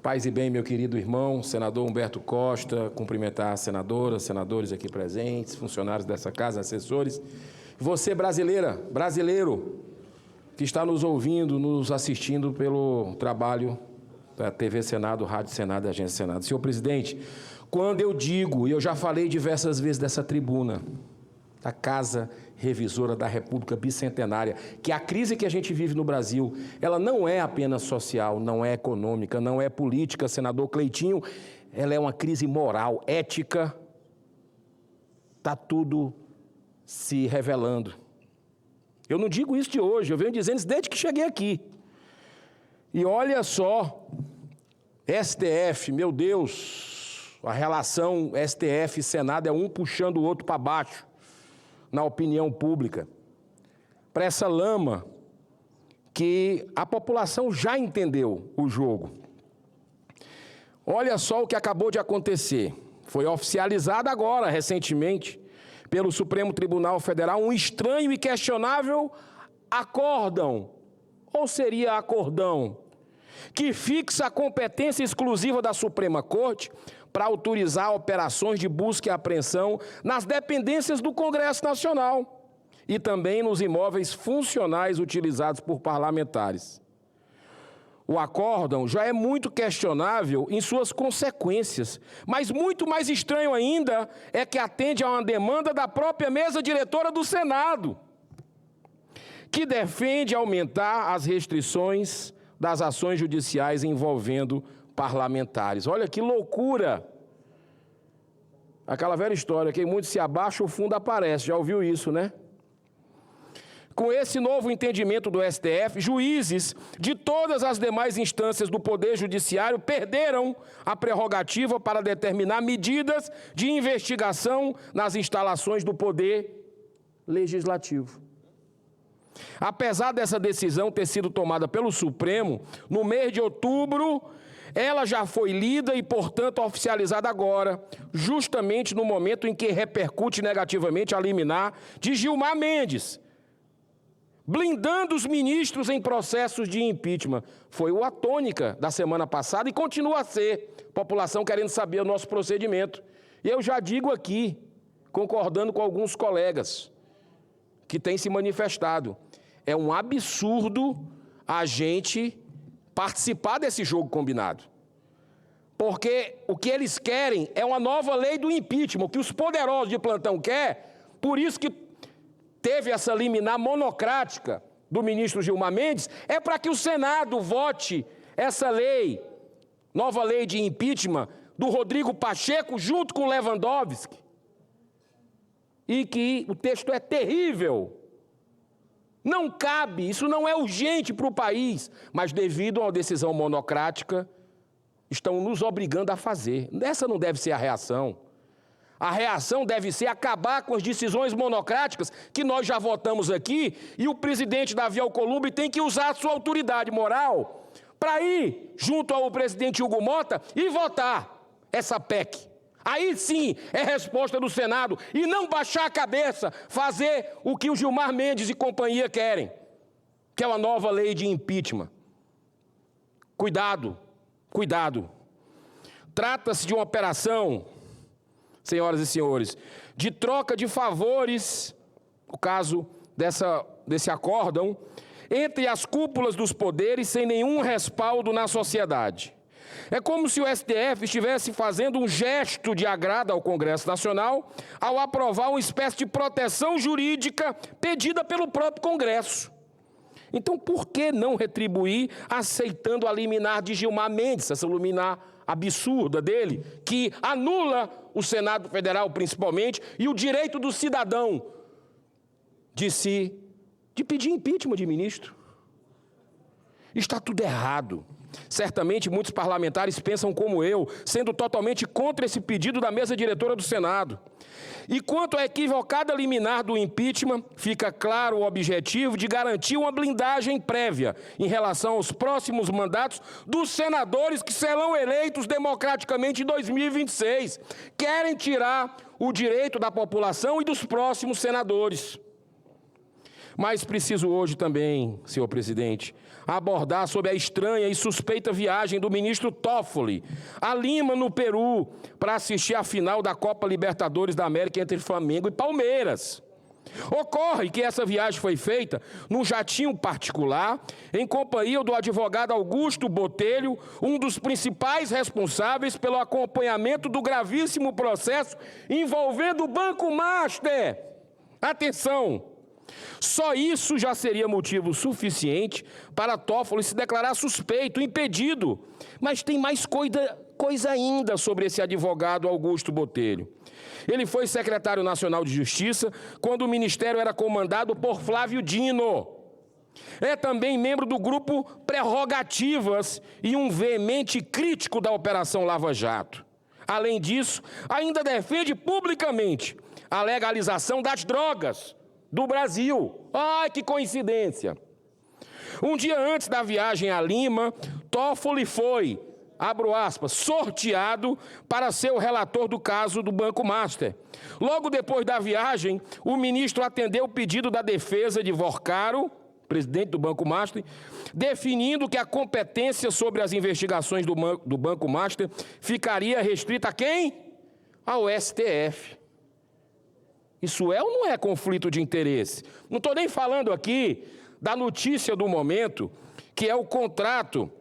Paz e bem, meu querido irmão, senador Humberto Costa, cumprimentar as senadoras, senadores aqui presentes, funcionários dessa casa, assessores. Você, brasileira, brasileiro, que está nos ouvindo, nos assistindo pelo trabalho da TV Senado, Rádio Senado e Agência Senado. Senhor presidente, quando eu digo, e eu já falei diversas vezes dessa tribuna, da Casa Revisora da República Bicentenária, que a crise que a gente vive no Brasil, ela não é apenas social, não é econômica, não é política, senador Cleitinho, ela é uma crise moral, ética, está tudo se revelando. Eu não digo isso de hoje, eu venho dizendo isso desde que cheguei aqui. E olha só, STF, meu Deus, a relação STF-Senado é um puxando o outro para baixo, na opinião pública, para essa lama que a população já entendeu o jogo. Olha só o que acabou de acontecer. Foi oficializado agora, recentemente, pelo Supremo Tribunal Federal, um estranho e questionável acórdão, ou seria acordão, que fixa a competência exclusiva da Suprema Corte para autorizar operações de busca e apreensão nas dependências do Congresso Nacional e também nos imóveis funcionais utilizados por parlamentares. O acórdão já é muito questionável em suas consequências, mas muito mais estranho ainda é que atende a uma demanda da própria mesa diretora do Senado, que defende aumentar as restrições das ações judiciais envolvendo parlamentares. Olha que loucura! Aquela velha história, quem muito se abaixa, o fundo aparece. Já ouviu isso, né? Com esse novo entendimento do STF, juízes de todas as demais instâncias do Poder Judiciário perderam a prerrogativa para determinar medidas de investigação nas instalações do Poder Legislativo. Apesar dessa decisão ter sido tomada pelo Supremo, no mês de outubro, ela já foi lida e, portanto, oficializada agora, justamente no momento em que repercute negativamente a liminar de Gilmar Mendes, blindando os ministros em processos de impeachment. Foi a tônica da semana passada e continua a ser. População querendo saber o nosso procedimento. E eu já digo aqui, concordando com alguns colegas que têm se manifestado, é um absurdo a gente participar desse jogo combinado. Porque o que eles querem é uma nova lei do impeachment, o que os poderosos de plantão querem, por isso que teve essa liminar monocrática do ministro Gilmar Mendes, é para que o Senado vote essa lei, nova lei de impeachment, do Rodrigo Pacheco, junto com Lewandowski, e que o texto é terrível. Não cabe, isso não é urgente para o país, mas devido a uma decisão monocrática, estão nos obrigando a fazer. Essa não deve ser a reação. A reação deve ser acabar com as decisões monocráticas que nós já votamos aqui e o presidente Davi Alcolumbre tem que usar a sua autoridade moral para ir junto ao presidente Hugo Mota e votar essa PEC. Aí sim é resposta do Senado e não baixar a cabeça, fazer o que o Gilmar Mendes e companhia querem, que é uma nova lei de impeachment. Cuidado, cuidado. Trata-se de uma operação, senhoras e senhores, de troca de favores, o caso desse acórdão, entre as cúpulas dos poderes sem nenhum respaldo na sociedade. É como se o STF estivesse fazendo um gesto de agrado ao Congresso Nacional ao aprovar uma espécie de proteção jurídica pedida pelo próprio Congresso. Então, por que não retribuir aceitando a liminar de Gilmar Mendes, essa liminar absurda dele, que anula o Senado Federal, principalmente, e o direito do cidadão de pedir impeachment de ministro? Está tudo errado. Certamente muitos parlamentares pensam como eu, sendo totalmente contra esse pedido da mesa diretora do Senado. E quanto à equivocada liminar do impeachment, fica claro o objetivo de garantir uma blindagem prévia em relação aos próximos mandatos dos senadores que serão eleitos democraticamente em 2026. Querem tirar o direito da população e dos próximos senadores. Mas preciso hoje também, senhor presidente, abordar sobre a estranha e suspeita viagem do ministro Toffoli a Lima, no Peru, para assistir à final da Copa Libertadores da América entre Flamengo e Palmeiras. Ocorre que essa viagem foi feita num jatinho particular, em companhia do advogado Augusto Botelho, um dos principais responsáveis pelo acompanhamento do gravíssimo processo envolvendo o Banco Master. Atenção! Só isso já seria motivo suficiente para Toffoli se declarar suspeito, impedido. Mas tem mais coisa ainda sobre esse advogado Augusto Botelho. Ele foi secretário nacional de Justiça quando o ministério era comandado por Flávio Dino. É também membro do grupo Prerrogativas e um veemente crítico da Operação Lava Jato. Além disso, ainda defende publicamente a legalização das drogas do Brasil. Ai, que coincidência! Um dia antes da viagem a Lima, Toffoli foi, abro aspas, sorteado para ser o relator do caso do Banco Master. Logo depois da viagem, o ministro atendeu o pedido da defesa de Vorcaro, presidente do Banco Master, definindo que a competência sobre as investigações do Banco Master ficaria restrita a quem? Ao STF. Isso é ou não é conflito de interesse? Não estou nem falando aqui da notícia do momento, que é o contrato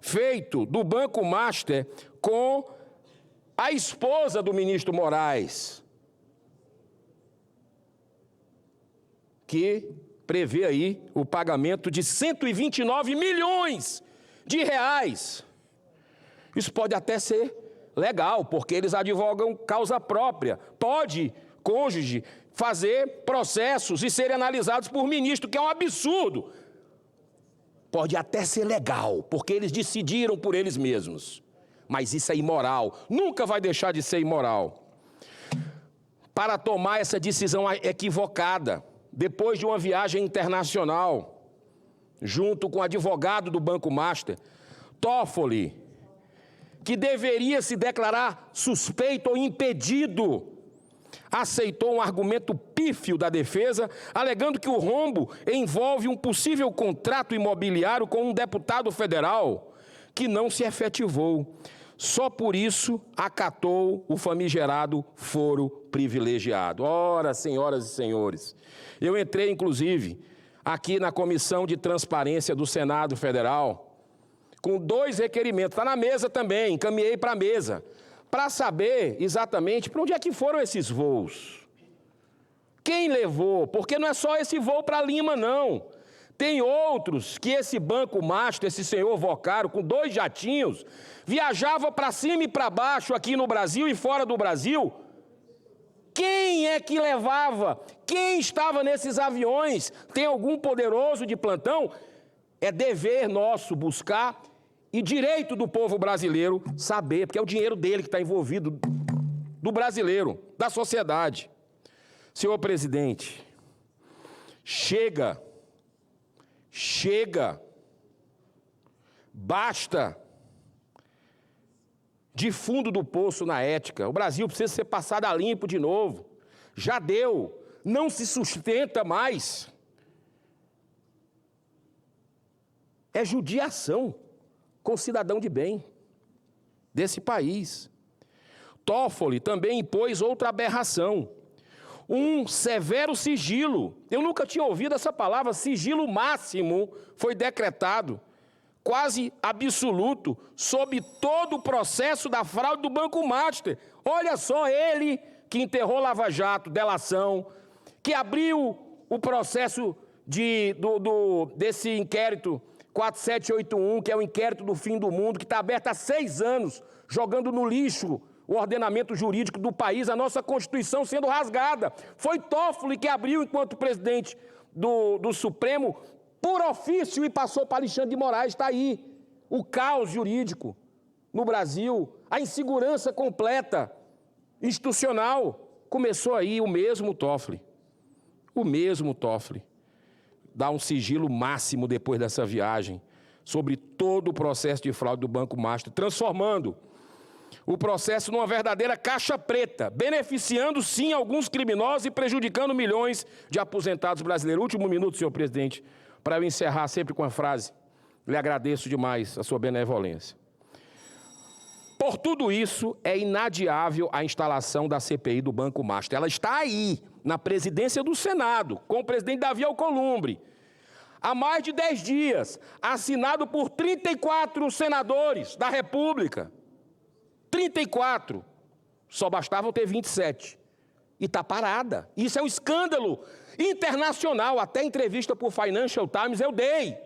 feito do Banco Master com a esposa do ministro Moraes, que prevê aí o pagamento de 129 milhões de reais. Isso pode até ser legal, porque eles advogam causa própria. Pode, cônjuge, fazer processos e serem analisados por ministro, que é um absurdo. Pode até ser legal, porque eles decidiram por eles mesmos. Mas isso é imoral. Nunca vai deixar de ser imoral. Para tomar essa decisão equivocada, depois de uma viagem internacional, junto com o advogado do Banco Master, Toffoli, que deveria se declarar suspeito ou impedido, aceitou um argumento pífio da defesa, alegando que o rombo envolve um possível contrato imobiliário com um deputado federal que não se efetivou. Só por isso acatou o famigerado foro privilegiado. Ora, senhoras e senhores, eu entrei, inclusive, aqui na Comissão de Transparência do Senado Federal com 2 requerimentos. Está na mesa também, encaminhei para a mesa, para saber exatamente para onde é que foram esses voos. Quem levou? Porque não é só esse voo para Lima, não. Tem outros que esse Banco Master, esse senhor Vorcaro, com 2 jatinhos, viajava para cima e para baixo aqui no Brasil e fora do Brasil. Quem é que levava? Quem estava nesses aviões? Tem algum poderoso de plantão? É dever nosso buscar e direito do povo brasileiro saber, porque é o dinheiro dele que está envolvido, do brasileiro, da sociedade. Senhor presidente, chega, basta de fundo do poço na ética. O Brasil precisa ser passado a limpo de novo. Já deu, não se sustenta mais. É judiação com cidadão de bem desse país. Toffoli também impôs outra aberração, um severo sigilo. Eu nunca tinha ouvido essa palavra, sigilo máximo foi decretado, quase absoluto, sobre todo o processo da fraude do Banco Master. Olha só, ele que enterrou Lava Jato, delação, que abriu o processo desse inquérito 4781, que é o inquérito do fim do mundo, que está aberto há 6 anos, jogando no lixo o ordenamento jurídico do país, a nossa Constituição sendo rasgada. Foi Toffoli que abriu, enquanto presidente do Supremo, por ofício, e passou para Alexandre de Moraes. Está aí o caos jurídico no Brasil, a insegurança completa, institucional. Começou aí o mesmo Toffoli. Dá um sigilo máximo depois dessa viagem sobre todo o processo de fraude do Banco Master, transformando o processo numa verdadeira caixa preta, beneficiando sim alguns criminosos e prejudicando milhões de aposentados brasileiros. Último minuto, senhor presidente, para eu encerrar sempre com a frase. Lhe agradeço demais a sua benevolência. Por tudo isso, é inadiável a instalação da CPI do Banco Master. Ela está aí, na presidência do Senado, com o presidente Davi Alcolumbre, há mais de 10 dias, assinado por 34 senadores da República. 34. Só bastavam ter 27. E está parada. Isso é um escândalo internacional. Até entrevista por Financial Times eu dei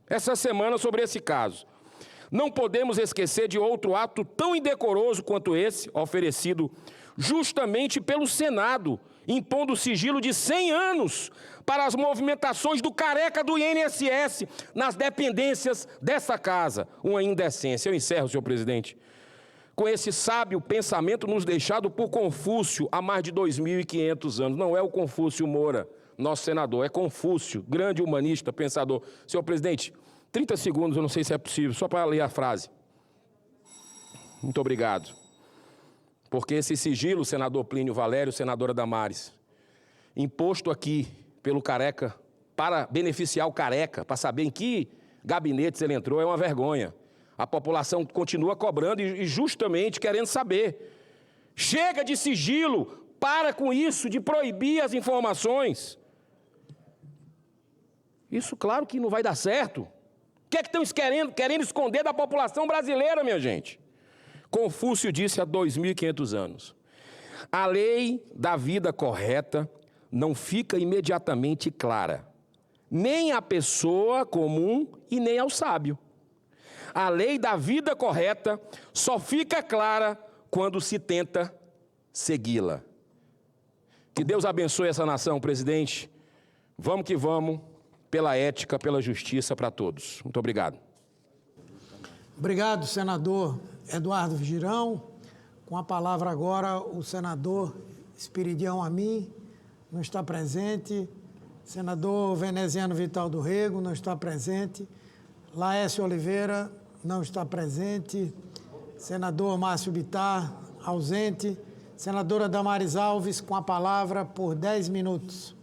essa semana sobre esse caso. Não podemos esquecer de outro ato tão indecoroso quanto esse, oferecido justamente pelo Senado, impondo sigilo de 100 anos para as movimentações do careca do INSS nas dependências dessa casa. Uma indecência. Eu encerro, senhor presidente, com esse sábio pensamento nos deixado por Confúcio há mais de 2.500 anos. Não é o Confúcio Moura, nosso senador, é Confúcio, grande humanista, pensador. Senhor presidente, 30 segundos, eu não sei se é possível, só para ler a frase. Muito obrigado. Porque esse sigilo, senador Plínio Valério, senadora Damares, imposto aqui pelo careca, para beneficiar o careca, para saber em que gabinetes ele entrou, é uma vergonha. A população continua cobrando e justamente querendo saber. Chega de sigilo, para com isso, de proibir as informações. Isso, claro que não vai dar certo. O que é que estão querendo esconder da população brasileira, minha gente? Confúcio disse há 2.500 anos. A lei da vida correta não fica imediatamente clara, nem à pessoa comum e nem ao sábio. A lei da vida correta só fica clara quando se tenta segui-la. Que Deus abençoe essa nação, presidente. Vamos que vamos, pela ética, pela justiça para todos. Muito obrigado. Obrigado, senador Eduardo Girão. Com a palavra agora o senador Espiridião Amin, não está presente. Senador Veneziano Vital do Rego, não está presente. Laércio Oliveira, não está presente. Senador Márcio Bittar, ausente. Senadora Damares Alves, com a palavra por 10 minutos.